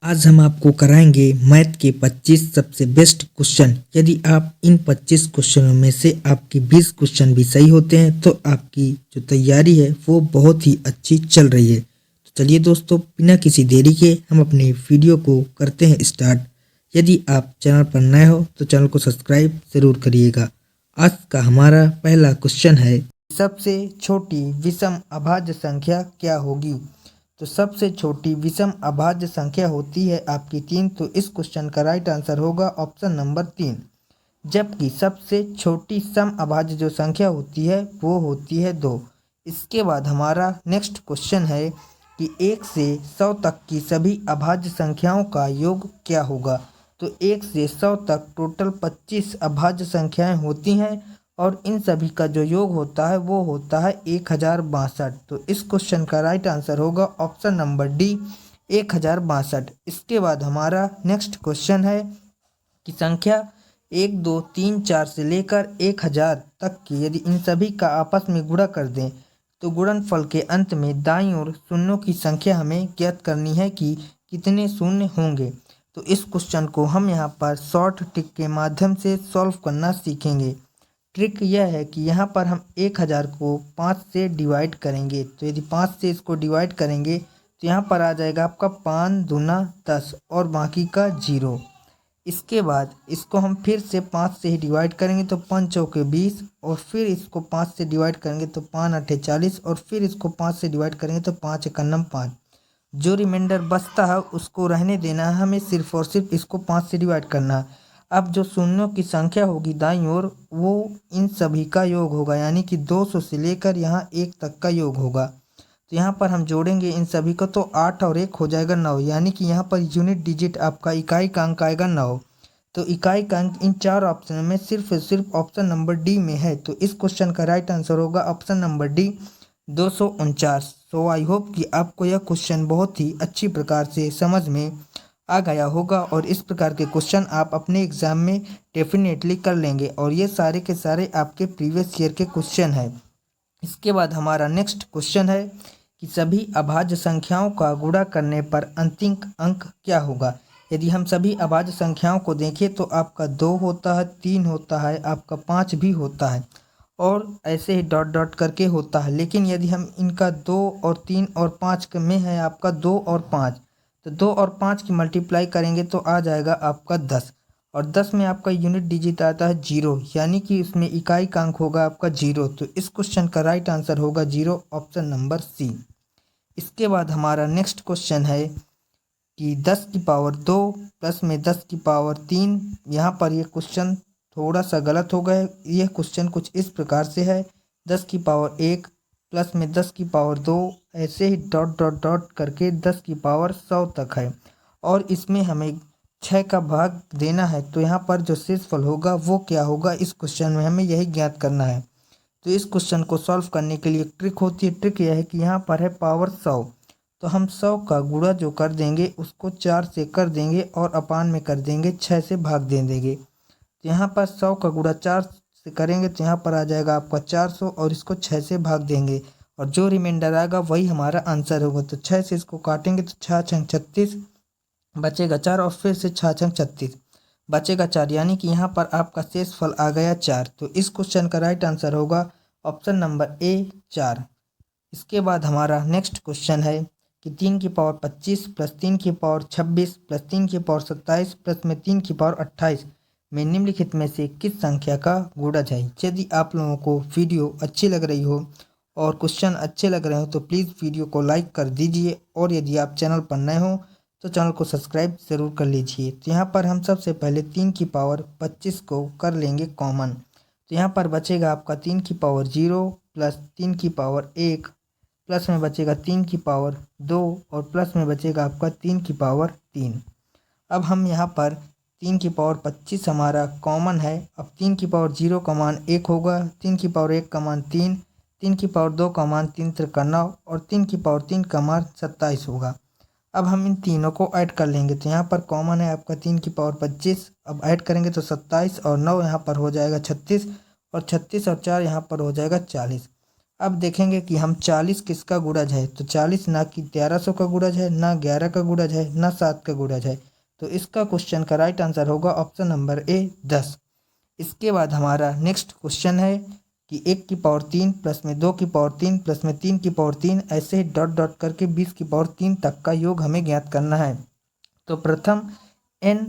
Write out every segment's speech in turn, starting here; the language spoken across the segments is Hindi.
आज हम आपको कराएंगे मैथ के 25 सबसे बेस्ट क्वेश्चन। यदि आप इन 25 क्वेश्चनों में से आपके 20 क्वेश्चन भी सही होते हैं तो आपकी जो तैयारी है वो बहुत ही अच्छी चल रही है। तो चलिए दोस्तों, बिना किसी देरी के हम अपने वीडियो को करते हैं स्टार्ट। यदि आप चैनल पर नए हो तो चैनल को सब्सक्राइब ज़रूर करिएगा। आज का हमारा पहला क्वेश्चन है, सबसे छोटी विषम अभाज्य संख्या क्या होगी। तो सबसे छोटी विषम अभाज्य संख्या होती है आपकी 3। तो इस क्वेश्चन का राइट आंसर होगा ऑप्शन नंबर 3। जबकि सबसे छोटी सम अभाज्य जो संख्या होती है वो होती है 2। इसके बाद हमारा नेक्स्ट क्वेश्चन है कि 1 से 100 तक की सभी अभाज्य संख्याओं का योग क्या होगा। तो 1 से 100 तक टोटल 25 अभाज्य संख्याएं होती हैं और इन सभी का जो योग होता है वो होता है 1062। तो इस क्वेश्चन का राइट आंसर होगा ऑप्शन नंबर डी, 1062। इसके बाद हमारा नेक्स्ट क्वेश्चन है कि संख्या 1, 2, 3, 4 से लेकर 1000 तक की यदि इन सभी का आपस में गुणा कर दें तो गुणनफल के अंत में दाईं ओर शून्यों की संख्या हमें ज्ञात करनी है कि कितने शून्य होंगे। तो इस क्वेश्चन को हम यहाँ पर शॉर्ट ट्रिक के माध्यम से सॉल्व करना सीखेंगे। ट्रिक यह है कि यहाँ पर हम 1000 को 5 से डिवाइड करेंगे। तो यदि 5 से इसको डिवाइड करेंगे तो यहाँ पर आ जाएगा आपका 5 दूना 10 और बाकी का 0। इसके बाद इसको हम फिर से 5 से ही डिवाइड करेंगे तो 5 चौके 20 और फिर इसको 5 से डिवाइड करेंगे तो 5 अट्ठे 40 और फिर इसको 5 से डिवाइड करेंगे तो 5 एकन्नम 5। जो रिमाइंडर बचता है उसको रहने देना है, हमें सिर्फ और सिर्फ इसको 5 से डिवाइड करना है। अब जो शून्यों की संख्या होगी दाईं ओर वो इन सभी का योग होगा, यानी कि 200 से लेकर यहाँ 1 तक का योग होगा। तो यहाँ पर हम जोड़ेंगे इन सभी को तो 8 और 1 हो जाएगा 9, यानी कि यहाँ पर यूनिट डिजिट आपका इकाई का अंक आएगा 9। तो इकाई का अंक इन 4 ऑप्शन में सिर्फ ऑप्शन नंबर डी में है। तो इस क्वेश्चन का राइट आंसर होगा option number D, 249। So I hope कि आपको यह क्वेश्चन बहुत ही अच्छी प्रकार से समझ में आ गया होगा और इस प्रकार के क्वेश्चन आप अपने एग्जाम में डेफिनेटली कर लेंगे और ये सारे के सारे आपके प्रीवियस ईयर के क्वेश्चन हैं। इसके बाद हमारा नेक्स्ट क्वेश्चन है कि सभी अभाज्य संख्याओं का गुणा करने पर अंतिम अंक क्या होगा। यदि हम सभी अभाज्य संख्याओं को देखें तो आपका 2 होता है, 3 होता है, आपका 5 भी होता है और ऐसे ही डॉट डॉट करके होता है। लेकिन यदि हम इनका 2 और 3 और 5 में है आपका 2 और 5, तो 2 और 5 की मल्टीप्लाई करेंगे तो आ जाएगा आपका 10 और 10 में आपका यूनिट डिजिट आता है 0, यानी कि इसमें इकाई का अंक होगा आपका 0। तो इस क्वेश्चन का राइट आंसर होगा 0, ऑप्शन नंबर सी। इसके बाद हमारा नेक्स्ट क्वेश्चन है कि 10 की पावर 2 प्लस में 10 की पावर 3। यहाँ पर यह क्वेश्चन थोड़ा सा गलत हो गया। यह क्वेश्चन कुछ इस प्रकार से है, 10 की पावर 1 प्लस में 10 की पावर 2, ऐसे ही डॉट डॉट डॉट करके 10 की पावर 100 तक है और इसमें हमें 6 का भाग देना है। तो यहाँ पर जो शेषफल होगा वो क्या होगा, इस क्वेश्चन में हमें यही ज्ञात करना है। तो इस क्वेश्चन को सॉल्व करने के लिए ट्रिक होती है। ट्रिक यह है कि यहाँ पर है पावर 100, तो हम 100 का गुणा जो कर देंगे उसको 4 से कर देंगे और अपान में कर देंगे 6 से भाग दे देंगे। तो यहाँ पर 100 का गुणा 4 से करेंगे तो यहाँ पर आ जाएगा आपका 400 और इसको 6 से भाग देंगे और जो रिमाइंडर आएगा वही हमारा आंसर होगा। तो 6 से इसको काटेंगे तो 6 छंग 36 बचेगा 4 और फिर से 6 छंग 36 बचेगा 4, यानी कि यहाँ पर आपका शेषफल आ गया 4। तो इस क्वेश्चन का राइट आंसर होगा ऑप्शन नंबर ए, 4। इसके बाद हमारा नेक्स्ट क्वेश्चन है कि 3 की पावर 25 प्लस 3 की पावर 26 प्लस 3 की पावर 27 प्लस में 3 की पावर 28 में निम्नलिखित में से किस संख्या का गुणज है। यदि आप लोगों को वीडियो अच्छी लग रही हो और क्वेश्चन अच्छे लग रहे हो तो प्लीज़ वीडियो को लाइक कर दीजिए और यदि आप चैनल पर नए हो तो चैनल को सब्सक्राइब ज़रूर कर लीजिए। तो यहाँ पर हम सबसे पहले 3 की पावर 25 को कर लेंगे कॉमन। तो यहाँ पर बचेगा आपका 3 की पावर 0 प्लस 3 की पावर 1 प्लस में बचेगा 3 की पावर 2 और प्लस में बचेगा आपका 3 की पावर 3। अब हम यहाँ पर 3 की पावर 25 हमारा कॉमन है। अब 3 की पावर 0 का मान 1 होगा, 3 की पावर 1 का मान 3, 3 की पावर 2 का मान 3 त्रिका 9 और 3 की पावर 3 का मान 27 होगा। अब हम इन तीनों को ऐड कर लेंगे। तो यहाँ पर कॉमन है आपका 3 की पावर 25, अब ऐड करेंगे तो 27 और 9 यहाँ पर हो जाएगा 36 और 36 और 4 यहाँ पर हो जाएगा 40। अब देखेंगे कि हम 40 किसका गुणज है, तो 40 ना कि 1300 का गुणज है, ना 11 का गुणज है, ना 7 का गुणज है। तो इसका क्वेश्चन का राइट आंसर होगा ऑप्शन नंबर ए 10। इसके बाद हमारा नेक्स्ट क्वेश्चन है कि 1 की पावर 3 प्लस में 2 की पावर 3 प्लस में 3 की पावर 3 ऐसे ही डॉट डॉट करके 20 की पावर 3 तक का योग हमें ज्ञात करना है। तो प्रथम n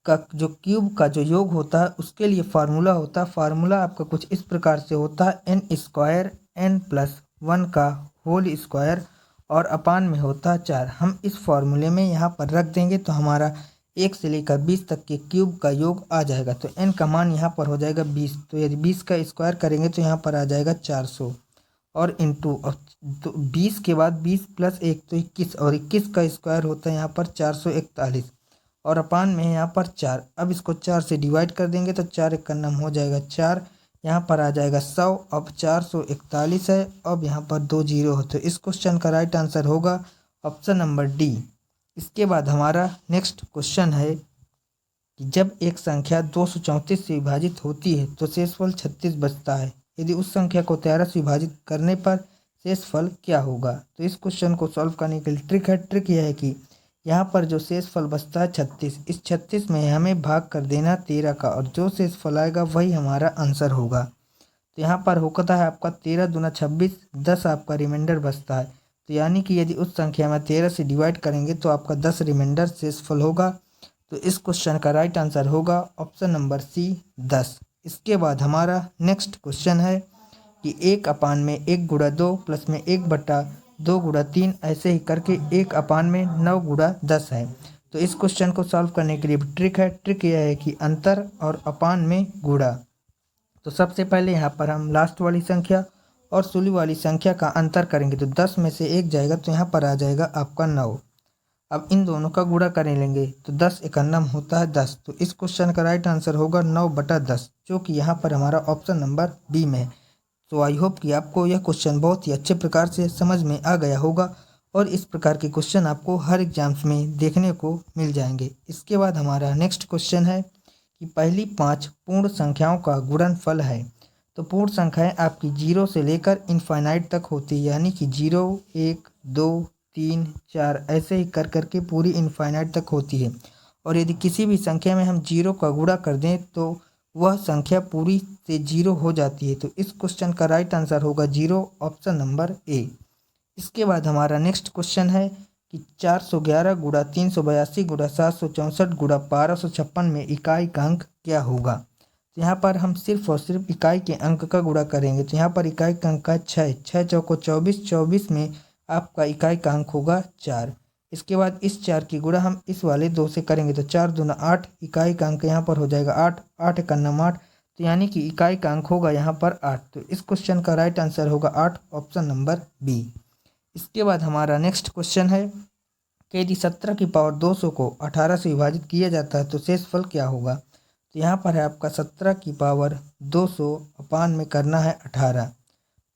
का जो क्यूब का जो योग होता है उसके लिए फार्मूला होता है। फार्मूला आपका कुछ इस प्रकार से होता है n स्क्वायर n प्लस 1 का होल स्क्वायर और अपान में होता है 4। हम इस फार्मूले में यहाँ पर रख देंगे तो हमारा 1 से लेकर 20 तक के क्यूब का योग आ जाएगा। तो n का मान यहाँ पर हो जाएगा 20। तो यदि 20 का स्क्वायर करेंगे तो यहाँ पर आ जाएगा 400 और इंटू 20 के बाद 20 प्लस 1 तो 21 और 21 का स्क्वायर होता है यहाँ पर 441 और अपान में है यहाँ पर 4। अब इसको 4 से डिवाइड कर देंगे तो 4 एक का नाम हो जाएगा 4, यहाँ पर आ जाएगा 100। अब 441 है, अब यहाँ पर 2 जीरो हो, तो इस क्वेश्चन का राइट आंसर होगा ऑप्शन नंबर डी। इसके बाद हमारा नेक्स्ट क्वेश्चन है कि जब एक संख्या 234 से विभाजित होती है तो शेषफल 36 बचता है। यदि उस संख्या को 13 से विभाजित करने पर शेषफल क्या होगा। तो इस क्वेश्चन को सॉल्व करने के लिए ट्रिक है। ट्रिक यह है कि यहाँ पर जो शेषफल बचता है 36, इस 36 में हमें भाग कर देना 13 का और जो शेषफल आएगा वही हमारा आंसर होगा। तो यहाँ पर होता है आपका 13 दूना 26, 10 आपका रिमाइंडर बचता है। तो यानी कि यदि उस संख्या में 13 से डिवाइड करेंगे तो आपका 10 रिमाइंडर शेषफल होगा। तो इस क्वेश्चन का राइट आंसर होगा ऑप्शन नंबर सी 10। इसके बाद हमारा नेक्स्ट क्वेश्चन है कि 1 अपान में 1 गुणा 2 प्लस में 1 बटा 2 गुणा 3 ऐसे ही करके 1 अपान में 9 गुणा 10 है। तो इस क्वेश्चन को सॉल्व करने के लिए ट्रिक है। ट्रिक यह है कि अंतर और अपान में गुणा। तो सबसे पहले यहाँ पर हम लास्ट वाली संख्या और शुरू वाली संख्या का अंतर करेंगे। तो 10 में से 1 जाएगा तो यहाँ पर आ जाएगा आपका 9। अब इन दोनों का गुणा करने लेंगे तो 10 एकन्नम होता है 10। तो इस क्वेश्चन का राइट आंसर होगा 9 बटा 10, जो कि यहाँ पर हमारा ऑप्शन नंबर बी में है। तो आई होप कि आपको यह क्वेश्चन बहुत ही अच्छे प्रकार से समझ में आ गया होगा और इस प्रकार के क्वेश्चन आपको हर एग्जाम्स में देखने को मिल जाएंगे। इसके बाद हमारा नेक्स्ट क्वेश्चन है कि पहली 5 पूर्ण संख्याओं का गुणनफल है। तो पूर्ण संख्याएं आपकी 0 से लेकर इनफाइनाइट तक होती है, यानी कि 0, 1, 2, 3, 4 ऐसे ही कर करके पूरी इनफाइनाइट तक होती है। और यदि किसी भी संख्या में हम 0 का गुणा कर दें तो वह संख्या पूरी से 0 हो जाती है। तो इस क्वेश्चन का राइट आंसर होगा 0, ऑप्शन नंबर ए। इसके बाद हमारा नेक्स्ट क्वेश्चन है कि 411 गुणा 382 गुणा 764 गुणा 1256 में इकाई का अंक क्या होगा। तो यहाँ पर हम सिर्फ और सिर्फ इकाई के अंक का गुणा करेंगे। तो यहाँ पर इकाई का अंक है 6, 6 चौको 24, 24 में आपका इकाई का अंक होगा 4। इसके बाद इस 4 की गुणा हम इस वाले 2 से करेंगे तो 4 दूना 8, इकाई का अंक यहाँ पर हो जाएगा 8, 8 एकन्नम 8, तो यानी कि इकाई का अंक होगा यहाँ पर 8। तो इस क्वेश्चन का राइट आंसर होगा 8, ऑप्शन नंबर बी। इसके बाद हमारा नेक्स्ट क्वेश्चन है कि यदि 17 की पावर 200 को 18 से विभाजित किया जाता है तो शेषफल क्या होगा। तो यहाँ पर है आपका 17 की पावर 200 अपान में करना है 18।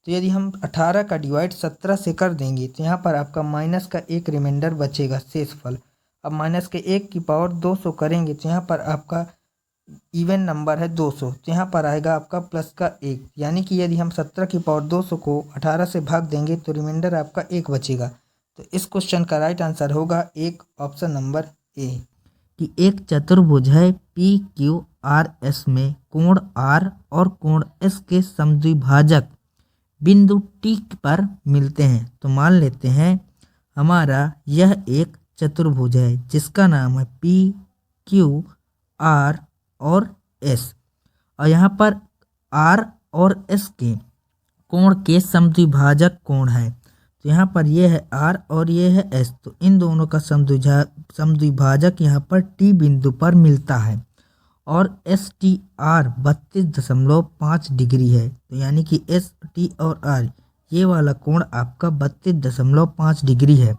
तो यदि हम 18 का डिवाइड 17 से कर देंगे तो यहाँ पर आपका माइनस का 1 रिमाइंडर बचेगा शेषफल। अब माइनस के 1 की पावर 200 करेंगे तो यहाँ पर आपका इवन नंबर है 200, तो यहाँ पर आएगा आपका प्लस का 1, यानी कि यदि हम 17 की पावर 200 को 18 से भाग देंगे तो रिमाइंडर आपका 1 बचेगा। तो इस क्वेश्चन का राइट आंसर होगा 1, ऑप्शन नंबर ए। कि एक चतुर्भुज है पी क्यू आर एस में कोण आर और कोण एस के समद्विभाजक बिंदु टी पर मिलते हैं। तो मान लेते हैं हमारा यह एक चतुर्भुज है जिसका नाम है पी क्यू आर और एस, और यहाँ पर आर और एस के कोण के समद्विभाजक कोण है। तो यहाँ पर ये है आर और ये है एस, तो इन दोनों का समद्विभाजक यहाँ पर टी बिंदु पर मिलता है और एस टी आर 32.5 डिग्री है। तो यानी कि एस टी और आर ये वाला कोण आपका 32.5 डिग्री है।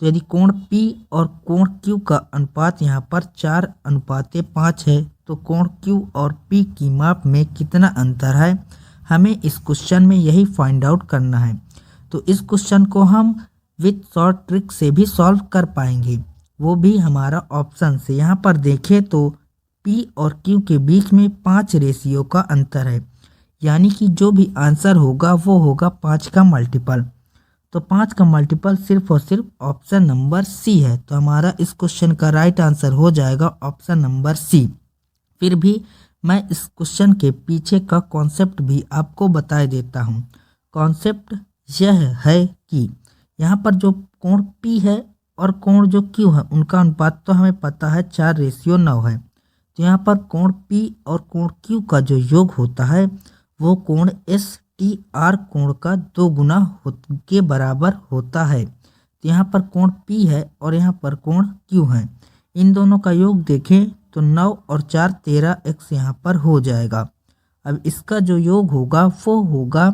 तो यदि कोण P और कोण Q का अनुपात यहाँ पर 4:5 है तो कोण Q और P की माप में कितना अंतर है, हमें इस क्वेश्चन में यही फाइंड आउट करना है। तो इस क्वेश्चन को हम विथ शॉर्ट ट्रिक से भी सॉल्व कर पाएंगे, वो भी हमारा ऑप्शन से। यहाँ पर देखें तो P और Q के बीच में 5 रेशियो का अंतर है, यानी कि जो भी आंसर होगा वो होगा 5 का मल्टीपल। तो 5 का मल्टीपल सिर्फ और सिर्फ ऑप्शन नंबर सी है। तो हमारा इस क्वेश्चन का राइट आंसर हो जाएगा ऑप्शन नंबर सी। फिर भी मैं इस क्वेश्चन के पीछे का कॉन्सेप्ट भी आपको बता देता हूँ। कॉन्सेप्ट यह है कि यहाँ पर जो कोण पी है और कोण जो क्यू है उनका अनुपात तो हमें पता है 4:9 है। तो यहाँ पर कोण पी और कोण क्यू का जो योग होता है वो कोण एस टी आर कोण का 2 गुना के बराबर होता है। तो यहाँ पर कोण पी है और यहाँ पर कोण क्यू है। इन दोनों का योग देखें तो 9 और 4 13x यहाँ पर हो जाएगा। अब इसका जो योग होगा वो होगा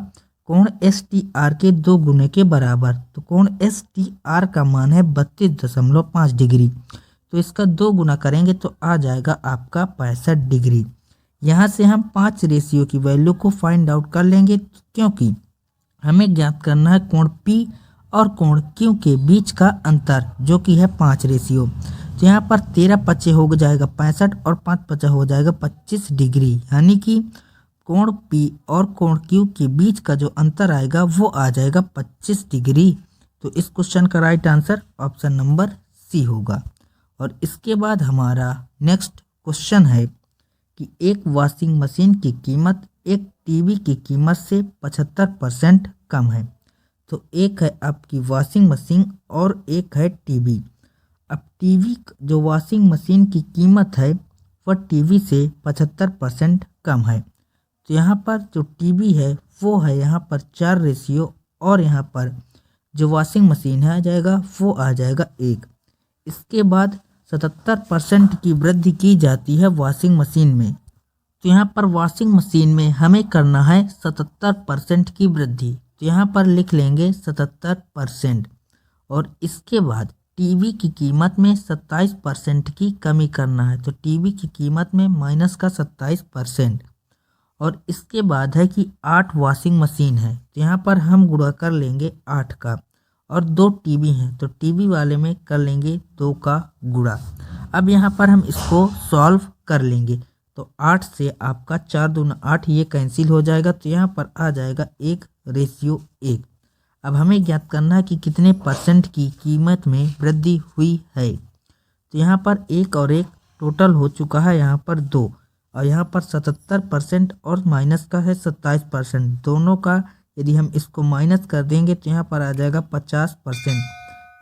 कोण एस टी आर के 2 गुने के बराबर। तो कोण एस टी आर का मान है 32.5 डिग्री। तो इसका 2 गुना करेंगे तो आ जाएगा आपका 65 डिग्री। यहाँ से हम 5 रेशियो की वैल्यू को फाइंड आउट कर लेंगे, क्योंकि हमें ज्ञात करना है कोण पी और कोण क्यू के बीच का अंतर जो कि है 5 रेशियो। तो यहाँ पर 13 पचे हो जाएगा 65 और 5 पचा हो जाएगा 25 डिग्री। यानी कि कोण पी और कोण क्यू के बीच का जो अंतर आएगा वो आ जाएगा 25 डिग्री। तो इस क्वेश्चन का right answer option number C होगा। और इसके बाद हमारा नेक्स्ट क्वेश्चन है कि एक वॉशिंग मशीन की कीमत एक टीवी की कीमत से 75% कम है। तो एक है आपकी वॉशिंग मशीन और एक है टीवी। अब टीवी जो वॉशिंग मशीन की कीमत है वह टीवी से 75% कम है। तो यहाँ पर जो टीवी है वो है यहाँ पर 4 रेशियो और यहाँ पर जो वॉशिंग मशीन है आ जाएगा वो आ जाएगा 1। इसके बाद 77% की वृद्धि की जाती है वॉशिंग मशीन में। तो यहाँ पर वॉशिंग मशीन में हमें करना है 77% की वृद्धि। तो यहाँ पर लिख लेंगे 77%। और इसके बाद टीवी की कीमत में 27% की कमी करना है। तो टीवी की कीमत में माइनस का 27%। और इसके बाद है कि 8 वॉशिंग मशीन है। तो यहाँ पर हम गुणा कर लेंगे 8 का, और 2 टीवी हैं तो टीवी वाले में कर लेंगे 2 का गुणा। अब यहाँ पर हम इसको सॉल्व कर लेंगे। तो 8 से आपका 4 दूना 8 ये कैंसिल हो जाएगा। तो यहाँ पर आ जाएगा 1:1। अब हमें ज्ञात करना है कि कितने परसेंट की कीमत में वृद्धि हुई है। तो यहाँ पर 1 और 1 टोटल हो चुका है यहाँ पर 2, और यहाँ पर 77% और माइनस का है 27%। दोनों का यदि हम इसको माइनस कर देंगे तो यहाँ पर आ जाएगा 50%।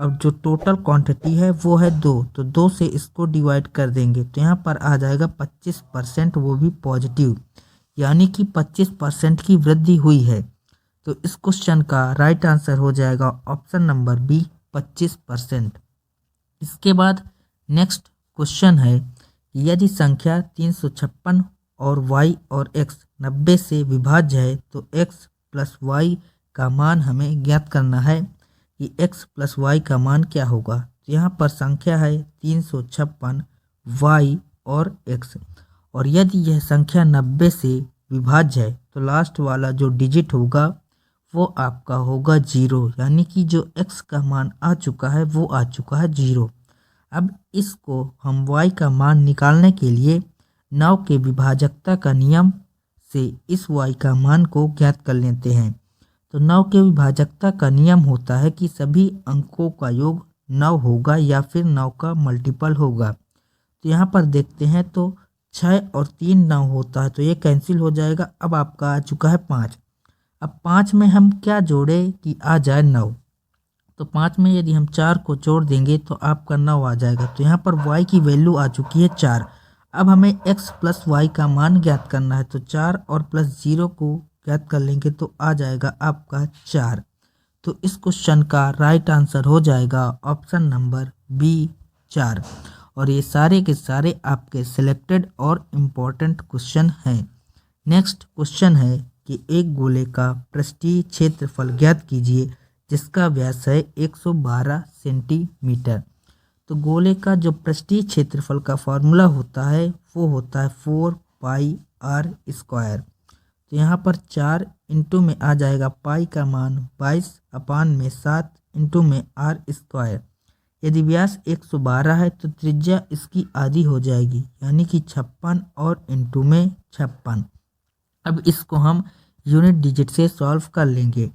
अब जो टोटल क्वांटिटी है वो है 2, तो 2 से इसको डिवाइड कर देंगे तो यहाँ पर आ जाएगा 25%, वो भी पॉजिटिव, यानी कि 25% की वृद्धि हुई है। तो इस क्वेश्चन का राइट आंसर हो जाएगा ऑप्शन नंबर बी 25%। इसके बाद नेक्स्ट क्वेश्चन है कि यदि संख्या 356 और y और x 90 से विभाज्य है तो x प्लस y का मान हमें ज्ञात करना है कि x प्लस y का मान क्या होगा। तो यहाँ पर संख्या है 356 y और x, और यदि यह संख्या 90 से विभाज्य है तो लास्ट वाला जो डिजिट होगा वो आपका होगा 0, यानी कि जो x का मान आ चुका है वो आ चुका है 0। अब इसको हम y का मान निकालने के लिए 9 के विभाजकता का नियम से इस y का मान को ज्ञात कर लेते हैं। तो 9 के विभाजकता का नियम होता है कि सभी अंकों का योग 9 होगा या फिर 9 का मल्टीपल होगा। तो यहाँ पर देखते हैं तो 6 और 3 9 होता है तो ये कैंसिल हो जाएगा। अब आपका आ चुका है 5। अब 5 में हम क्या जोड़े कि आ जाए 9। तो 5 में यदि हम 4 को जोड़ देंगे तो आपका 9 आ जाएगा। तो यहाँ पर y की वैल्यू आ चुकी है 4। अब हमें x प्लस y का मान ज्ञात करना है। तो 4 और प्लस 0 को ज्ञात कर लेंगे तो आ जाएगा आपका 4। तो इस क्वेश्चन का राइट आंसर हो जाएगा ऑप्शन नंबर बी 4। और ये सारे के सारे आपके सिलेक्टेड और इम्पोर्टेंट क्वेश्चन हैं। नेक्स्ट क्वेश्चन है कि एक गोले का पृष्ठीय क्षेत्रफल ज्ञात कीजिए जिसका व्यास है 112 सेंटीमीटर। तो गोले का जो पृष्ठीय क्षेत्रफल का फॉर्मूला होता है वो होता है 4πr²। तो यहाँ पर 4 इंटू में आ जाएगा पाई का मान 22/7 इंटू में r²। यदि व्यास 112 है तो त्रिज्या इसकी आधी हो जाएगी, यानी कि 56 और इंटू में 56। अब इसको हम यूनिट डिजिट से सॉल्व कर लेंगे।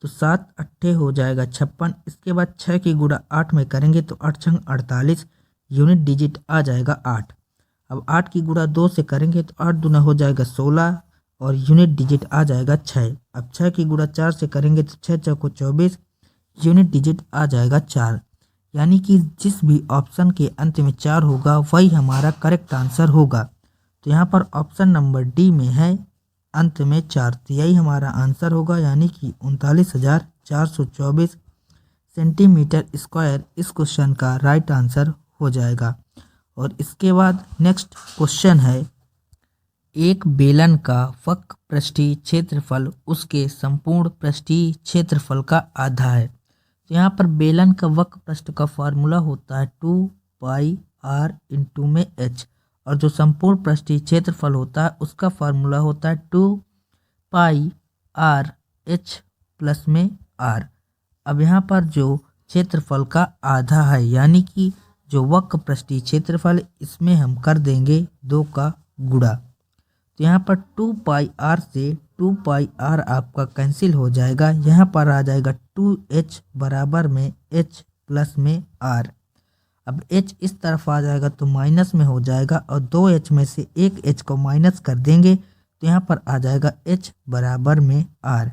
तो 7 अट्ठे हो जाएगा 56। इसके बाद 6 की गुणा 8 में करेंगे तो 8 छंग 48, यूनिट डिजिट आ जाएगा 8। अब 8 की गुणा 2 से करेंगे तो 8 दूना हो जाएगा 16 और यूनिट डिजिट आ जाएगा 6। अब 6 की गुणा 4 से करेंगे तो 6 चौको 24, यूनिट डिजिट आ जाएगा 4। यानी कि जिस भी ऑप्शन के अंत में 4 होगा वही हमारा करेक्ट आंसर होगा। तो यहाँ पर ऑप्शन नंबर डी में है अंत में 4, तो यही हमारा आंसर होगा, यानी कि 39,424 सेंटीमीटर स्क्वायर इस क्वेश्चन का राइट आंसर हो जाएगा। और इसके बाद नेक्स्ट क्वेश्चन है, एक बेलन का वक्र पृष्ठीय क्षेत्रफल उसके संपूर्ण पृष्ठीय क्षेत्रफल का आधा है। तो यहाँ पर बेलन का वक्र पृष्ठ का फार्मूला होता है 2πr इंटू में h, और जो संपूर्ण पृष्ठीय क्षेत्रफल होता है उसका फार्मूला होता है 2πr h प्लस में r। अब यहाँ पर जो क्षेत्रफल का आधा है, यानी कि जो वक्र पृष्ठीय क्षेत्रफल, इसमें हम कर देंगे 2 का गुणा। तो यहाँ पर 2πr से 2πr आपका कैंसिल हो जाएगा। यहाँ पर आ जाएगा 2h बराबर में h प्लस में r। अब h इस तरफ आ जाएगा तो माइनस में हो जाएगा, और 2h में से एक h को माइनस कर देंगे तो यहाँ पर आ जाएगा h बराबर में r।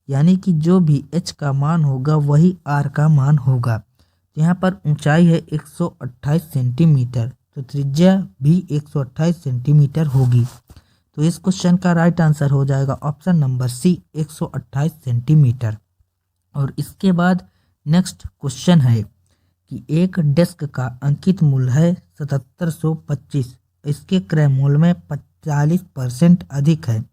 यानी कि जो भी h का मान होगा वही r का मान होगा। तो यहाँ पर ऊंचाई है 128 सेंटीमीटर, तो त्रिज्या भी 128 सेंटीमीटर होगी। तो इस क्वेश्चन का राइट आंसर हो जाएगा ऑप्शन नंबर सी, 128 सेंटीमीटर। और इसके बाद नेक्स्ट क्वेश्चन है कि एक डेस्क का अंकित मूल्य है 7725, इसके क्रय मूल्य में 45% अधिक है।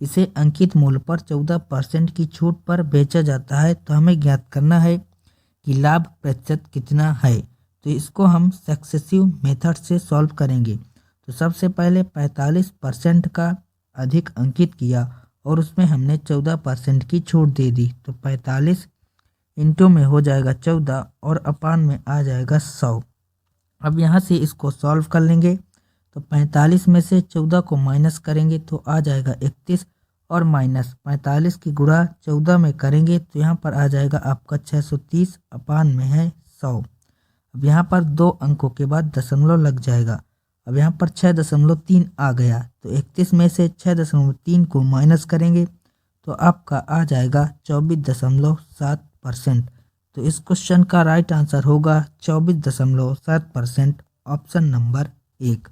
इसे अंकित मूल्य पर 14% की छूट पर बेचा जाता है। तो हमें ज्ञात करना है कि लाभ प्रतिशत कितना है। तो इसको हम सक्सेसिव मेथड से सॉल्व करेंगे। तो सबसे पहले 45% का अधिक अंकित किया और उसमें हमने 14% की छूट दे दी। तो 45 इंटू में हो जाएगा 14 और अपान में आ जाएगा 100। अब यहाँ से इसको सॉल्व कर लेंगे। तो 45 में से 14 को माइनस करेंगे तो आ जाएगा 31, और माइनस 45 की गुणा 14 में करेंगे तो यहाँ पर आ जाएगा आपका 630, अपान में है 100। अब यहाँ पर 2 अंकों के बाद दशमलव लग जाएगा। अब यहाँ पर 6.3 आ गया, तो 31 में से 6.3 को माइनस करेंगे तो आपका आ जाएगा 24.7%। तो इस क्वेश्चन का राइट आंसर होगा 24.7%, ऑप्शन नंबर 1।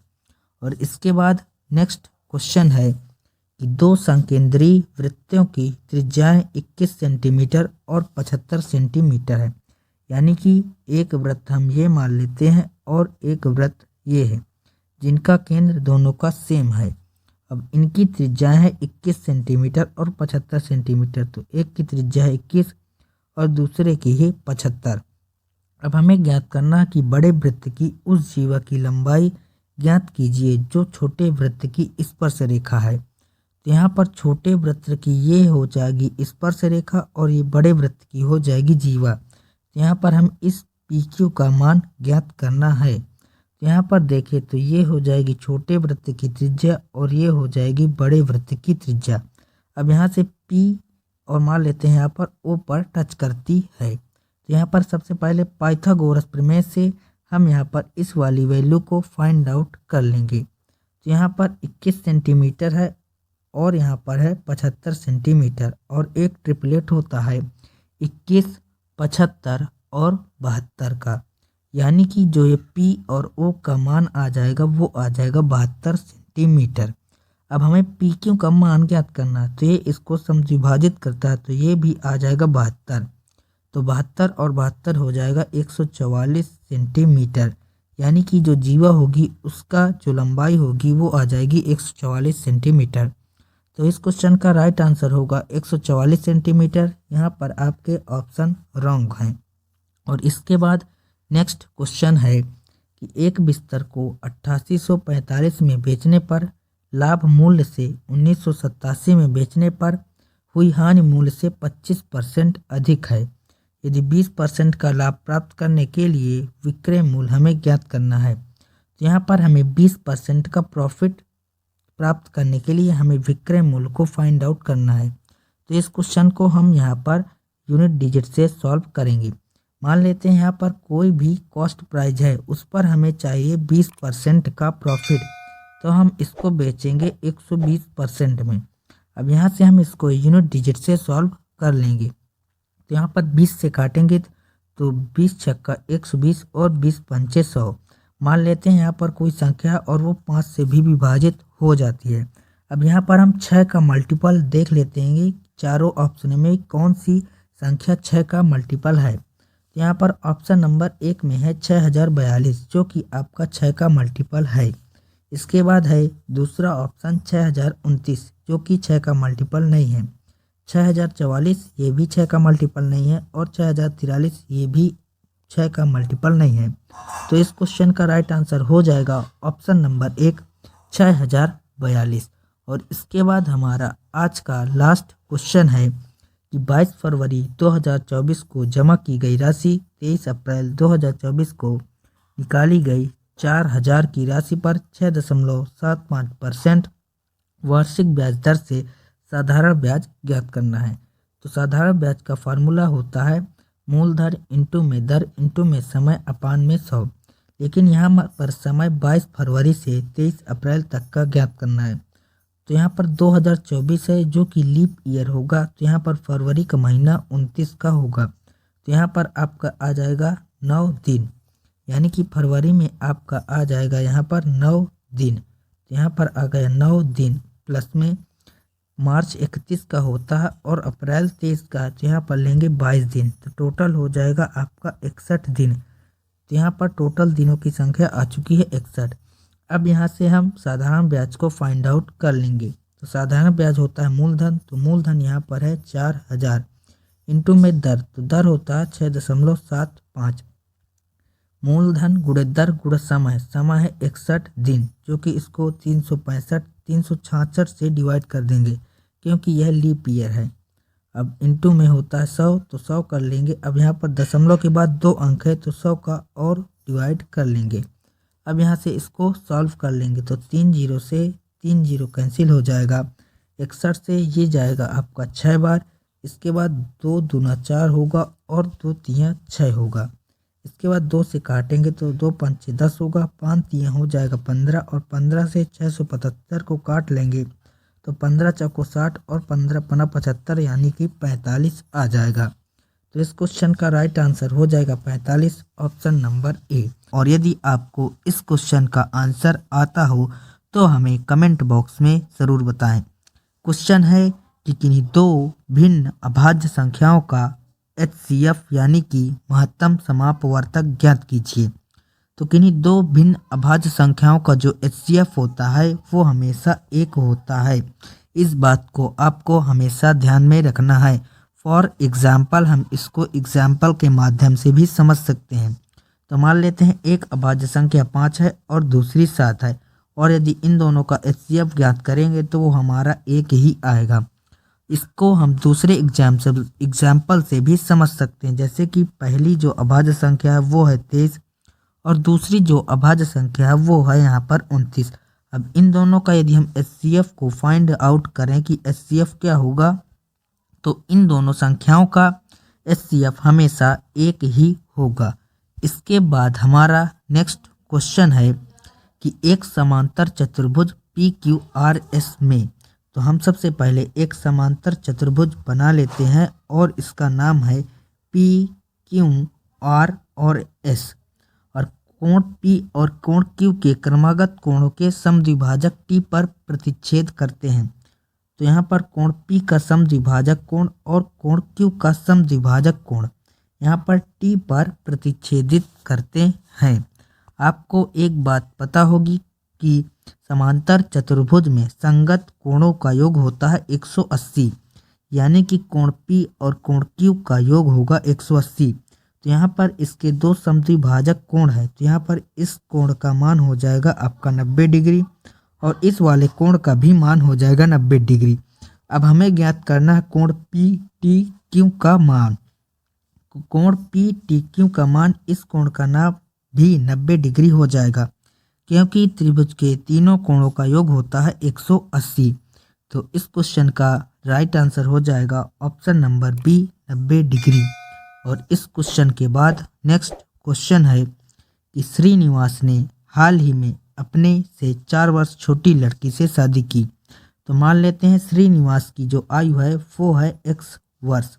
और इसके बाद नेक्स्ट क्वेश्चन है कि 2 संकेंद्रीय वृत्तों की त्रिज्याएं 21 सेंटीमीटर और 75 सेंटीमीटर है। यानी कि एक वृत्त हम ये मान लेते हैं और एक वृत्त ये है, जिनका केंद्र दोनों का सेम है। अब इनकी त्रिज्याएं है 21 सेंटीमीटर और 75 सेंटीमीटर। तो एक की त्रिज्या है 21 और दूसरे की है 75। अब हमें ज्ञात करना है कि बड़े वृत्त की उस जीवा की लंबाई ज्ञात कीजिए जो छोटे वृत्त की स्पर्श रेखा है। तो यहाँ पर छोटे वृत्त की ये हो जाएगी स्पर्श रेखा और ये बड़े वृत्त की हो जाएगी जीवा। तो यहाँ पर हम इस PQ का मान ज्ञात करना है। तो यहाँ पर देखें तो ये हो जाएगी छोटे वृत्त की त्रिज्या और ये हो जाएगी बड़े वृत्त की त्रिज्या। अब यहाँ से P और मान लेते हैं यहाँ पर O पर टच करती है। तो यहाँ पर सबसे पहले पाइथागोरस प्रमेय से हम यहाँ पर इस वाली वैल्यू को फाइंड आउट कर लेंगे। तो यहाँ पर 21 सेंटीमीटर है और यहाँ पर है 75 सेंटीमीटर, और एक ट्रिपलेट होता है 21, 75 और 72 का। यानी कि जो ये P और O का मान आ जाएगा वो आ जाएगा 72 सेंटीमीटर। अब हमें PQ का मान ज्ञात करना है, तो ये इसको समविभाजित करता है तो ये भी आ जाएगा 72। तो 72 और 72 हो जाएगा 144 सेंटीमीटर। यानी कि जो जीवा होगी उसका जो लंबाई होगी वो आ जाएगी 144 सेंटीमीटर। तो इस क्वेश्चन का राइट आंसर होगा 144 सेंटीमीटर। यहाँ पर आपके ऑप्शन रॉन्ग हैं। और इसके बाद नेक्स्ट क्वेश्चन है कि एक बिस्तर को 8845 में बेचने पर लाभ मूल्य से 1987 में बेचने पर हुई हानि मूल्य से 25% अधिक है। यदि 20% का लाभ प्राप्त करने के लिए विक्रय मूल्य हमें ज्ञात करना है। तो यहाँ पर हमें 20% का प्रॉफिट प्राप्त करने के लिए हमें विक्रय मूल्य को फाइंड आउट करना है। तो इस क्वेश्चन को हम यहाँ पर यूनिट डिजिट से सॉल्व करेंगे। मान लेते हैं यहाँ पर कोई भी कॉस्ट प्राइस है, उस पर हमें चाहिए 20% का प्रॉफिट, तो हम इसको बेचेंगे 120% में। अब यहाँ से हम इसको यूनिट डिजिट से सॉल्व कर लेंगे। तो यहाँ पर 20 से काटेंगे तो 20 छक्का 120 और 20 पंचे 100। मान लेते हैं यहाँ पर कोई संख्या और वो 5 से भी विभाजित हो जाती है। अब यहाँ पर हम 6 का मल्टीपल देख लेते हैं कि चारों ऑप्शन में कौन सी संख्या 6 का मल्टीपल है। तो यहाँ पर ऑप्शन नंबर 1 में है 6042, जो कि आपका 6 का मल्टीपल है। इसके बाद है दूसरा ऑप्शन 6029, जो कि 6 का मल्टीपल नहीं है। 6044 ये भी 6 का मल्टीपल नहीं है, और 6043 ये भी 6 का मल्टीपल नहीं है। तो इस क्वेश्चन का राइट आंसर हो जाएगा ऑप्शन नंबर 1 6042। और इसके बाद हमारा आज का लास्ट क्वेश्चन है कि 22 फरवरी 2024 को जमा की गई राशि 23 अप्रैल 2024 को निकाली गई 4000 की राशि पर 6.75% वार्षिक ब्याज दर से साधारण ब्याज ज्ञात करना है। तो साधारण ब्याज का फार्मूला होता है मूलधन इंटू में दर इंटू में समय अपान में 100। लेकिन यहाँ पर समय 22 फरवरी से 23 अप्रैल तक का ज्ञात करना है। तो यहाँ पर 2024 है, जो कि लीप ईयर होगा, तो यहाँ पर फरवरी का महीना 29 का होगा। तो यहाँ पर आपका आ जाएगा 9 दिन, यानी कि फरवरी में आपका आ जाएगा यहाँ पर 9 दिन। तो यहाँ पर आ गया 9 दिन, प्लस में मार्च 31 का होता है और अप्रैल 23 का, तो यहाँ पर लेंगे 22 दिन, तो टोटल हो जाएगा आपका 61 दिन। तो यहाँ पर टोटल दिनों की संख्या आ चुकी है 61। अब यहाँ से हम साधारण ब्याज को फाइंड आउट कर लेंगे। तो साधारण ब्याज होता है मूलधन, तो मूलधन यहाँ पर है 4000 इंटू में दर, तो दर होता है 6.75। मूलधन गुणे दर गुणे समय, समय है 61 दिन, जो कि इसको 366 से डिवाइड कर देंगे क्योंकि यह लीप ईयर है। अब इंटू में होता है 100, तो 100 कर लेंगे। अब यहाँ पर दशमलव के बाद 2 अंक है, तो 100 का और डिवाइड कर लेंगे। अब यहाँ से इसको सॉल्व कर लेंगे, तो 3 जीरो से 3 जीरो कैंसिल हो जाएगा। 61 से ये जाएगा आपका 6 बार। इसके बाद 2 दूना 4 होगा और 2 तियाँ 6 होगा। इसके बाद 2 से काटेंगे तो 2 पंचे 10 होगा, 5 तियाँ हो जाएगा 15, और 15 से 675 को काट लेंगे तो 15 चौको 60 और 15 पना 75, यानी कि 45 आ जाएगा। तो इस क्वेश्चन का राइट आंसर हो जाएगा 45, ऑप्शन नंबर ए। और यदि आपको इस क्वेश्चन का आंसर आता हो तो हमें कमेंट बॉक्स में ज़रूर बताएं। क्वेश्चन है कि किन्हीं दो भिन्न अभाज्य संख्याओं का HCF यानी कि महत्तम समापवर्तक ज्ञात कीजिए। तो किन्हीं दो भिन्न अभाज्य संख्याओं का जो HCF होता है वो हमेशा 1 होता है। इस बात को आपको हमेशा ध्यान में रखना है। फॉर एग्जाम्पल हम इसको एग्जाम्पल के माध्यम से भी समझ सकते हैं। तो मान लेते हैं एक अभाज्य संख्या 5 है और दूसरी 7 है, और यदि इन दोनों का HCF ज्ञात करेंगे तो वो हमारा 1 ही आएगा। इसको हम दूसरे एग्जाम्पल से भी समझ सकते हैं, जैसे कि पहली जो अभाज्य संख्या है वो है 23 और दूसरी जो अभाज्य संख्या है वो है यहाँ पर 29। अब इन दोनों का यदि हम HCF को फाइंड आउट करें कि HCF क्या होगा, तो इन दोनों संख्याओं का HCF हमेशा 1 ही होगा। इसके बाद हमारा नेक्स्ट क्वेश्चन है कि एक समांतर चतुर्भुज PQRS में, तो हम सबसे पहले एक समांतर चतुर्भुज बना लेते हैं और इसका नाम है PQR और S, और कोण P और कोण Q के क्रमागत कोणों के समद्विभाजक T पर प्रतिच्छेद करते हैं। तो यहाँ पर कोण P का समद्विभाजक कोण और कोण Q का समद्विभाजक कोण यहाँ पर T पर प्रतिच्छेदित करते हैं। आपको एक बात पता होगी कि समांतर चतुर्भुज में संगत कोणों का योग होता है 180, यानी कि कोण P और कोण Q का योग होगा 180। तो यहाँ पर इसके दो समद्विभाजक कोण है, तो यहाँ पर इस कोण का मान हो जाएगा आपका 90 डिग्री और इस वाले कोण का भी मान हो जाएगा 90 डिग्री। अब हमें ज्ञात करना है कोण PTQ का मान। कोण PTQ का मान इस कोण का नाम भी 90 डिग्री हो जाएगा। क्योंकि त्रिभुज के तीनों कोणों का योग होता है 180। तो इस क्वेश्चन का राइट आंसर हो जाएगा ऑप्शन नंबर बी 90 डिग्री। और इस क्वेश्चन के बाद नेक्स्ट क्वेश्चन है कि श्रीनिवास ने हाल ही में अपने से 4 वर्ष छोटी लड़की से शादी की। तो मान लेते हैं श्रीनिवास की जो आयु है वो है x वर्ष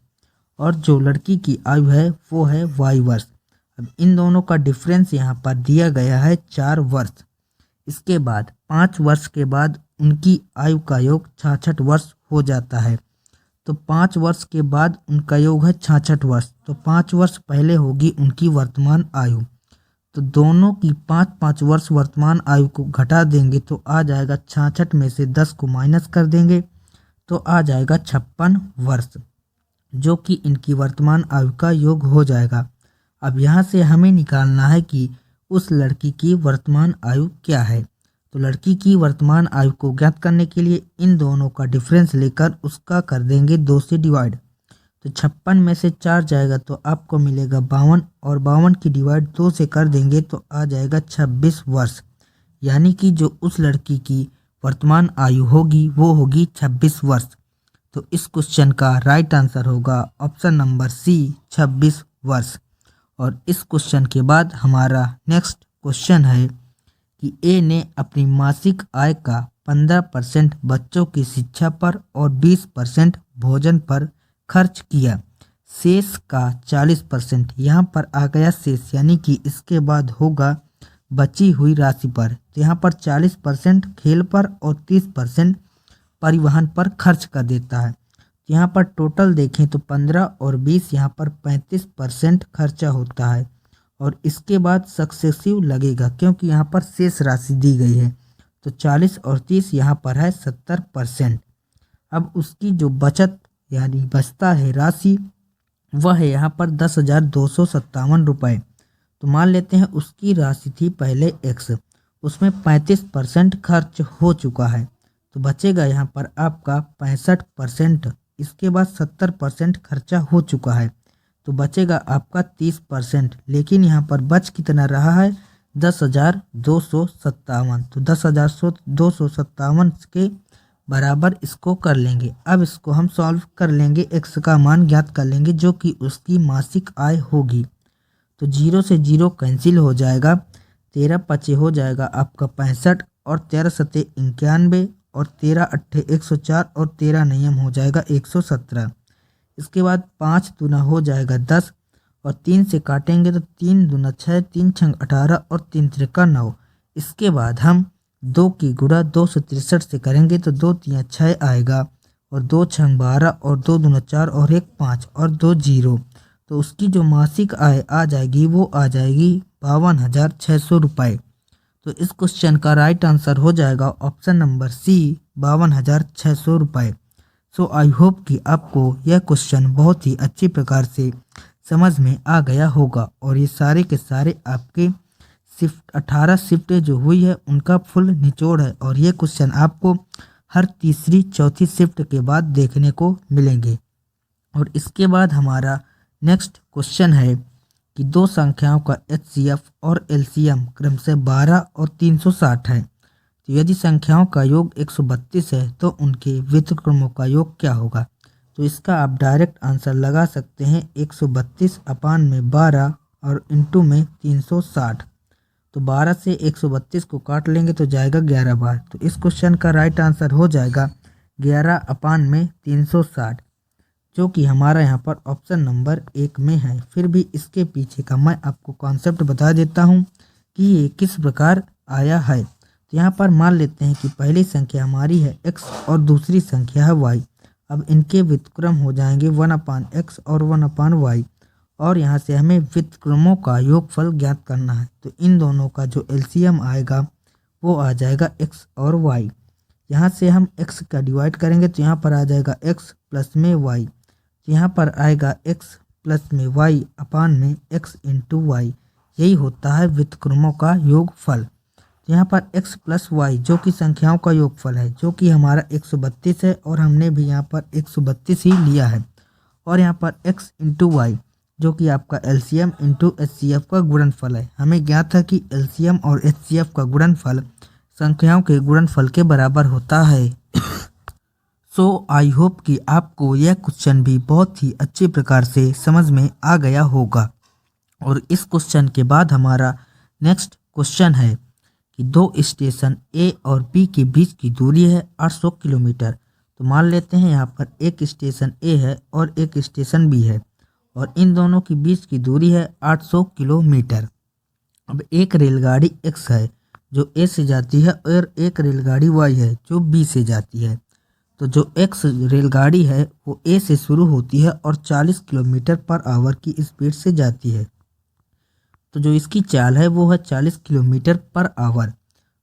और जो लड़की की आयु है वो है y वर्ष। अब इन दोनों का डिफरेंस यहाँ पर दिया गया है 4 वर्ष। इसके बाद 5 वर्ष के बाद उनकी आयु का योग 66 वर्ष हो जाता है। तो 5 वर्ष के बाद उनका योग है 66 वर्ष। तो 5 वर्ष पहले होगी उनकी वर्तमान आयु। तो दोनों की 5-5 वर्ष वर्तमान आयु को घटा देंगे तो आ जाएगा 66 में से 10 को माइनस कर देंगे तो आ जाएगा 56 वर्ष, जो कि इनकी वर्तमान आयु का योग हो जाएगा। अब यहाँ से हमें निकालना है कि उस लड़की की वर्तमान आयु क्या है। तो लड़की की वर्तमान आयु को ज्ञात करने के लिए इन दोनों का डिफरेंस लेकर उसका कर देंगे 2 से डिवाइड। तो 56 में से 4 जाएगा तो आपको मिलेगा 52 और 52 की डिवाइड 2 से कर देंगे तो आ जाएगा 26 वर्ष। यानी कि जो उस लड़की की वर्तमान आयु होगी वो होगी 26 वर्ष। तो इस क्वेश्चन का राइट आंसर होगा ऑप्शन नंबर सी 26 वर्ष। और इस क्वेश्चन के बाद हमारा नेक्स्ट क्वेश्चन है कि ए ने अपनी मासिक आय का 15% बच्चों की शिक्षा पर और 20% भोजन पर खर्च किया। शेष का 40% यहाँ पर आ गया शेष, यानी कि इसके बाद होगा बची हुई राशि पर। तो यहाँ पर 40% खेल पर और 30% परिवहन पर खर्च कर देता है। यहाँ पर टोटल देखें तो 15 और 20 यहाँ पर 35% खर्चा होता है और इसके बाद सक्सेसिव लगेगा क्योंकि यहाँ पर शेष राशि दी गई है। तो 40 और 30 यहाँ पर है 70%। अब उसकी जो बचत यानी बचता है राशि वह है यहाँ पर 10,257 रुपये। तो मान लेते हैं उसकी राशि थी पहले x, उसमें 35% खर्च हो चुका है तो बचेगा यहाँ पर आपका 65%। इसके बाद 70% खर्चा हो चुका है तो बचेगा आपका 30%। लेकिन यहाँ पर बच कितना रहा है 10,257। तो 10,257 के बराबर इसको कर लेंगे। अब इसको हम सॉल्व कर लेंगे, x का मान ज्ञात कर लेंगे जो कि उसकी मासिक आय होगी। तो 0 से 0 कैंसिल हो जाएगा, 13 पचे हो जाएगा आपका 65 और 13 सते 91 और 13 अट्ठे 104 और 13 नियम हो जाएगा 117। इसके बाद 5 दूना हो जाएगा 10 और 3 से काटेंगे तो 3 दूना 6, 3 छंग 18 और 3 त्रिका 9। इसके बाद हम 2 की गुणा 263 से करेंगे तो 2 तियाँ 6 आएगा और 2 छंग 12 और 2 दूना 4 और 1 5 और 2 0। तो उसकी जो मासिक आय आ जाएगी वो आ जाएगी 52,600 रुपये। तो इस क्वेश्चन का राइट आंसर हो जाएगा ऑप्शन नंबर सी 52,600 रुपये। सो आई होप कि आपको यह क्वेश्चन बहुत ही अच्छी प्रकार से समझ में आ गया होगा और ये सारे के सारे आपके शिफ्ट 18 शिफ्टें जो हुई है उनका फुल निचोड़ है और ये क्वेश्चन आपको हर तीसरी चौथी शिफ्ट के बाद देखने को मिलेंगे। और इसके बाद हमारा नेक्स्ट क्वेश्चन है कि दो संख्याओं का HCF और LCM क्रमशः 12 और 360 है। तो यदि संख्याओं का योग 132 है तो उनके व्युत्क्रमों का योग क्या होगा। तो इसका आप डायरेक्ट आंसर लगा सकते हैं 132 अपान में 12 और इंटू में 360। तो 12 से 132 को काट लेंगे तो जाएगा 11 बार। तो इस क्वेश्चन का राइट आंसर हो जाएगा 11 अपान में 360, जो कि हमारा यहाँ पर ऑप्शन नंबर 1 में है। फिर भी इसके पीछे का मैं आपको कॉन्सेप्ट बता देता हूँ कि ये किस प्रकार आया है। तो यहाँ पर मान लेते हैं कि पहली संख्या हमारी है x और दूसरी संख्या है y। अब इनके व्युत्क्रम हो जाएंगे 1/x और 1/y और यहाँ से हमें व्युत्क्रमों का योगफल ज्ञात करना है। तो इन दोनों का जो LCM आएगा वो आ जाएगा x और y। यहाँ से हम x का डिवाइड करेंगे तो यहाँ पर आ जाएगा x प्लस में y। यहाँ पर आएगा x प्लस में y अपान में x इंटू वाई। यही होता है व्युत्क्रमों का योगफल। यहाँ पर x प्लस वाई जो कि संख्याओं का योगफल है, जो कि हमारा 132 है और हमने भी यहाँ पर 132 ही लिया है। और यहाँ पर x इंटू वाई जो कि आपका एलसीएम इंटू एचसीएफ का गुणनफल है। हमें ज्ञात है कि एलसीएम और एचसीएफ का गुणनफल संख्याओं के गुणनफल के बराबर होता है। सो आई होप कि आपको यह क्वेश्चन भी बहुत ही अच्छे प्रकार से समझ में आ गया होगा। और इस क्वेश्चन के बाद हमारा नेक्स्ट क्वेश्चन है कि दो स्टेशन ए और बी के बीच की दूरी है 800 किलोमीटर। तो मान लेते हैं यहाँ पर एक स्टेशन ए है और एक स्टेशन बी है और इन दोनों के बीच की दूरी है 800 किलोमीटर। अब एक रेलगाड़ी एक्स है जो ए से जाती है और एक रेलगाड़ी वाई है जो बी से जाती है। तो जो एक्स रेलगाड़ी है वो ए से शुरू होती है और 40 किलोमीटर पर आवर की स्पीड से जाती है। तो जो इसकी चाल है वो है 40 किलोमीटर पर आवर।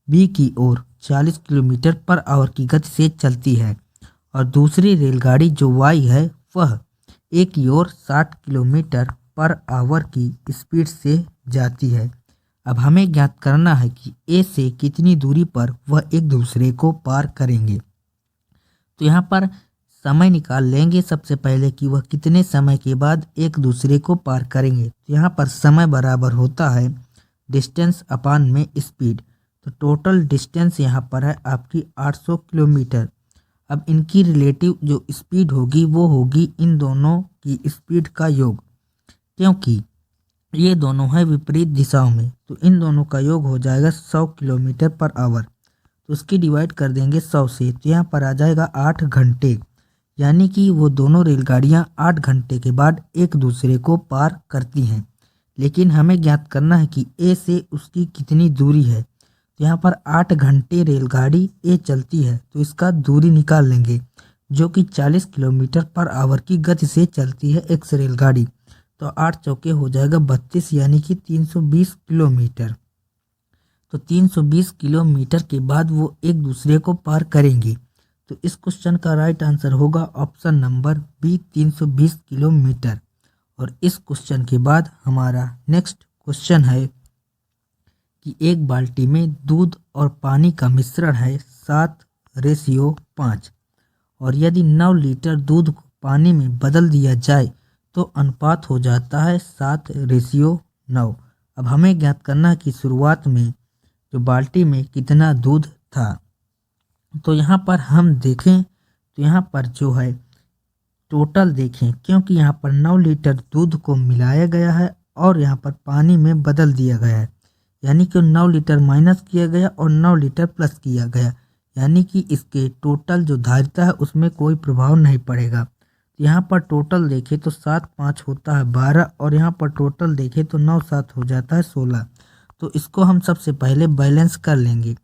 बी की ओर 40 किलोमीटर पर आवर की गति से चलती है और दूसरी रेलगाड़ी जो वाई है वह ए की ओर 60 किलोमीटर पर आवर की स्पीड से जाती है। अब हमें ज्ञात करना है कि ए से कितनी दूरी पर वह एक दूसरे को पार करेंगे। तो यहाँ पर समय निकाल लेंगे सबसे पहले कि वह कितने समय के बाद एक दूसरे को पार करेंगे। तो यहाँ पर समय बराबर होता है डिस्टेंस अपान में स्पीड। तो टोटल डिस्टेंस यहाँ पर है आपकी 800 किलोमीटर। अब इनकी रिलेटिव जो स्पीड होगी वो होगी इन दोनों की स्पीड का योग, क्योंकि ये दोनों है विपरीत दिशाओं में। तो इन दोनों का योग हो जाएगा 100 किलोमीटर पर आवर। तो उसकी डिवाइड कर देंगे 100 से, तो यहाँ पर आ जाएगा 8 घंटे, यानी कि वो दोनों रेलगाड़ियाँ 8 घंटे के बाद एक दूसरे को पार करती हैं। लेकिन हमें ज्ञात करना है कि ए से उसकी कितनी दूरी है। तो यहाँ पर 8 घंटे रेलगाड़ी ए चलती है तो इसका दूरी निकाल लेंगे, जो कि 40 किलोमीटर पर आवर की गति से चलती है एक्स रेलगाड़ी। तो 8 चौके हो जाएगा 32, यानी कि 320 किलोमीटर। तो 320 किलोमीटर के बाद वो एक दूसरे को पार करेंगे। तो इस क्वेश्चन का राइट आंसर होगा ऑप्शन नंबर बी, 320 किलोमीटर। और इस क्वेश्चन के बाद हमारा नेक्स्ट क्वेश्चन है कि एक बाल्टी में दूध और पानी का मिश्रण है 7:5 और यदि 9 लीटर दूध को पानी में बदल दिया जाए तो अनुपात हो जाता है 7:9। अब हमें ज्ञात करना है कि शुरुआत में जो बाल्टी में कितना दूध था। तो यहाँ पर हम देखें तो यहाँ पर जो है टोटल देखें, क्योंकि यहाँ पर 9 लीटर दूध को मिलाया गया है और यहाँ पर पानी में बदल दिया गया है, यानी कि 9 लीटर माइनस किया गया और 9 लीटर प्लस किया गया, यानी कि इसके टोटल जो धारिता है उसमें कोई प्रभाव नहीं पड़ेगा। यहाँ पर टोटल देखें तो 7 5 होता है 12 और यहाँ पर टोटल देखें तो 9 7 हो जाता है 16। तो इसको हम सबसे पहले बैलेंस कर लेंगे। तो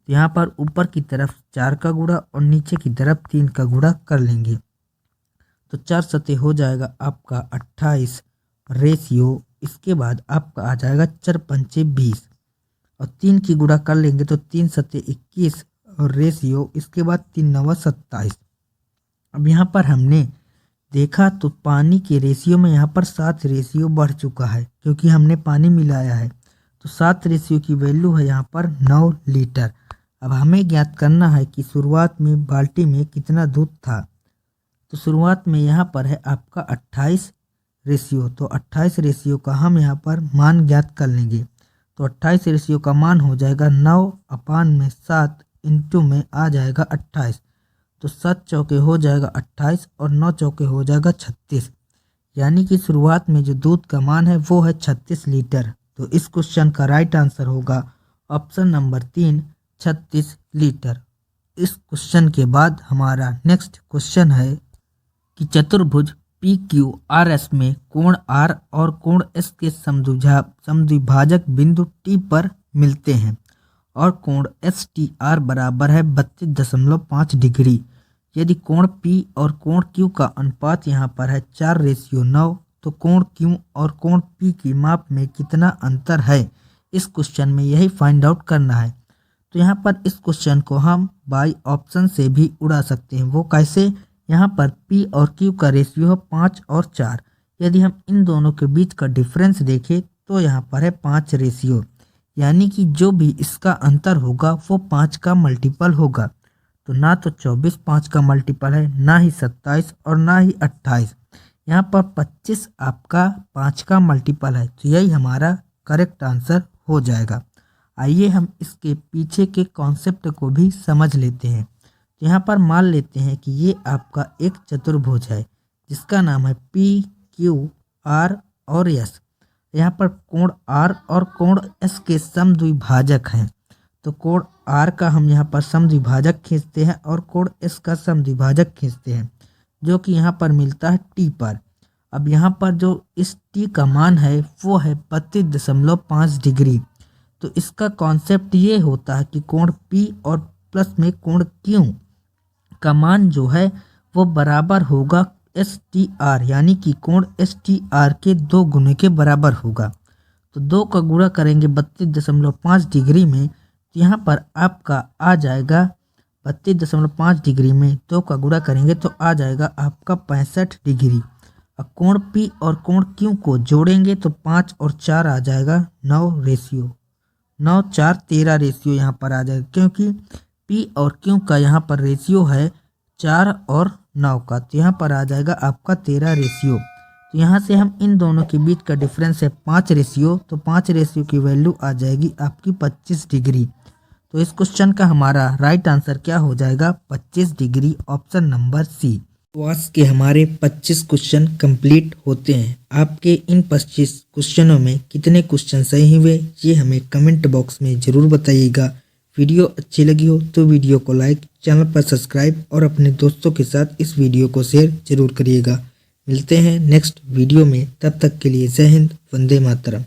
यहाँ पर ऊपर की तरफ 4 का गुणा और नीचे की तरफ 3 का गुणा कर लेंगे। तो 4 सते हो जाएगा आपका 28 रेशियो, इसके बाद आपका आ जाएगा 4 पंचे 20 और 3 की गुणा कर लेंगे तो 3 सते 21 और रेशियो, इसके बाद 3 9 27। अब यहाँ पर हमने देखा तो पानी के रेशियो में यहाँ पर 7 रेशियो बढ़ चुका है, क्योंकि हमने पानी मिलाया है। तो 7 रेशियो की वैल्यू है यहाँ पर 9 लीटर। अब हमें ज्ञात करना है कि शुरुआत में बाल्टी में कितना दूध था। तो शुरुआत में यहाँ पर है आपका 28 रेशियो। तो 28 रेशियो का हम यहाँ पर मान ज्ञात कर लेंगे। तो 28 रेशियो का मान हो जाएगा 9/7 इंटू में आ जाएगा 28। तो 7 चौके हो जाएगा 28 और 9 चौके हो जाएगा 36, यानी कि शुरुआत में जो दूध का मान है वो है 36 लीटर। तो इस क्वेश्चन का राइट आंसर होगा ऑप्शन नंबर 3, 36 लीटर। इस क्वेश्चन के बाद हमारा नेक्स्ट क्वेश्चन है कि चतुर्भुज PQRS में कोण R और कोण S के समद्विभाजक बिंदु T पर मिलते हैं और कोण STR बराबर है 32.5 डिग्री। यदि कोण P और कोण Q का अनुपात यहाँ पर है 4:9, तो कोण Q और कोण P की माप में कितना अंतर है, इस क्वेश्चन में यही फाइंड आउट करना है। तो यहाँ पर इस क्वेश्चन को हम बाई ऑप्शन से भी उड़ा सकते हैं। वो कैसे? यहाँ पर P और Q का रेशियो है 5 और 4। यदि हम इन दोनों के बीच का डिफरेंस देखें तो यहाँ पर है 5 रेशियो, यानी कि जो भी इसका अंतर होगा वो 5 का मल्टीपल होगा। तो ना तो 24 5 का मल्टीपल है, ना ही 27 और ना ही 28, यहाँ पर 25 आपका 5 का मल्टीपल है, तो यही हमारा करेक्ट आंसर हो जाएगा। आइए हम इसके पीछे के कॉन्सेप्ट को भी समझ लेते हैं। तो यहाँ पर मान लेते हैं कि ये आपका एक चतुर्भुज है जिसका नाम है पी क्यू आर और एस। यहाँ पर कोण आर और कोण एस के समद्विभाजक हैं, तो कोण आर का हम यहाँ पर समद्विभाजक खींचते हैं और कोण एस का समद्विभाजक खींचते हैं, जो कि यहाँ पर मिलता है टी पर। अब यहाँ पर जो इस टी का मान है वो है 32.5 डिग्री। तो इसका कॉन्सेप्ट ये होता है कि कोण पी और प्लस में कोण क्यू का मान जो है वो बराबर होगा एस टी आर, यानी कि कोण एस टी आर के 2 गुने के बराबर होगा। तो 2 का गुणा करेंगे 32.5 डिग्री में, तो यहाँ पर आपका आ जाएगा 32.5 डिग्री में 2 का गुणा करेंगे तो आ जाएगा आपका 65 डिग्री। अब कोण पी और कोण क्यू को जोड़ेंगे तो 5 और 4 आ जाएगा 9 रेशियो, 9 4 13 रेशियो यहाँ पर आ जाएगा, क्योंकि पी और क्यू का यहाँ पर रेशियो है 4 और 9 का, तो यहाँ पर आ जाएगा आपका 13 रेशियो। तो यहाँ से हम इन दोनों के बीच का डिफरेंस है 5 रेशियो, तो 5 रेशियो की वैल्यू आ जाएगी आपकी 25 डिग्री। तो इस क्वेश्चन का हमारा राइट आंसर क्या हो जाएगा? 25 डिग्री, ऑप्शन नंबर सी। तो आज के हमारे 25 क्वेश्चन कंप्लीट होते हैं। आपके इन 25 क्वेश्चनों में कितने क्वेश्चन सही हुए ये हमें कमेंट बॉक्स में ज़रूर बताइएगा। वीडियो अच्छी लगी हो तो वीडियो को लाइक, चैनल पर सब्सक्राइब और अपने दोस्तों के साथ इस वीडियो को शेयर जरूर करिएगा। मिलते हैं नेक्स्ट वीडियो में, तब तक के लिए जय हिंद, वंदे मातरम।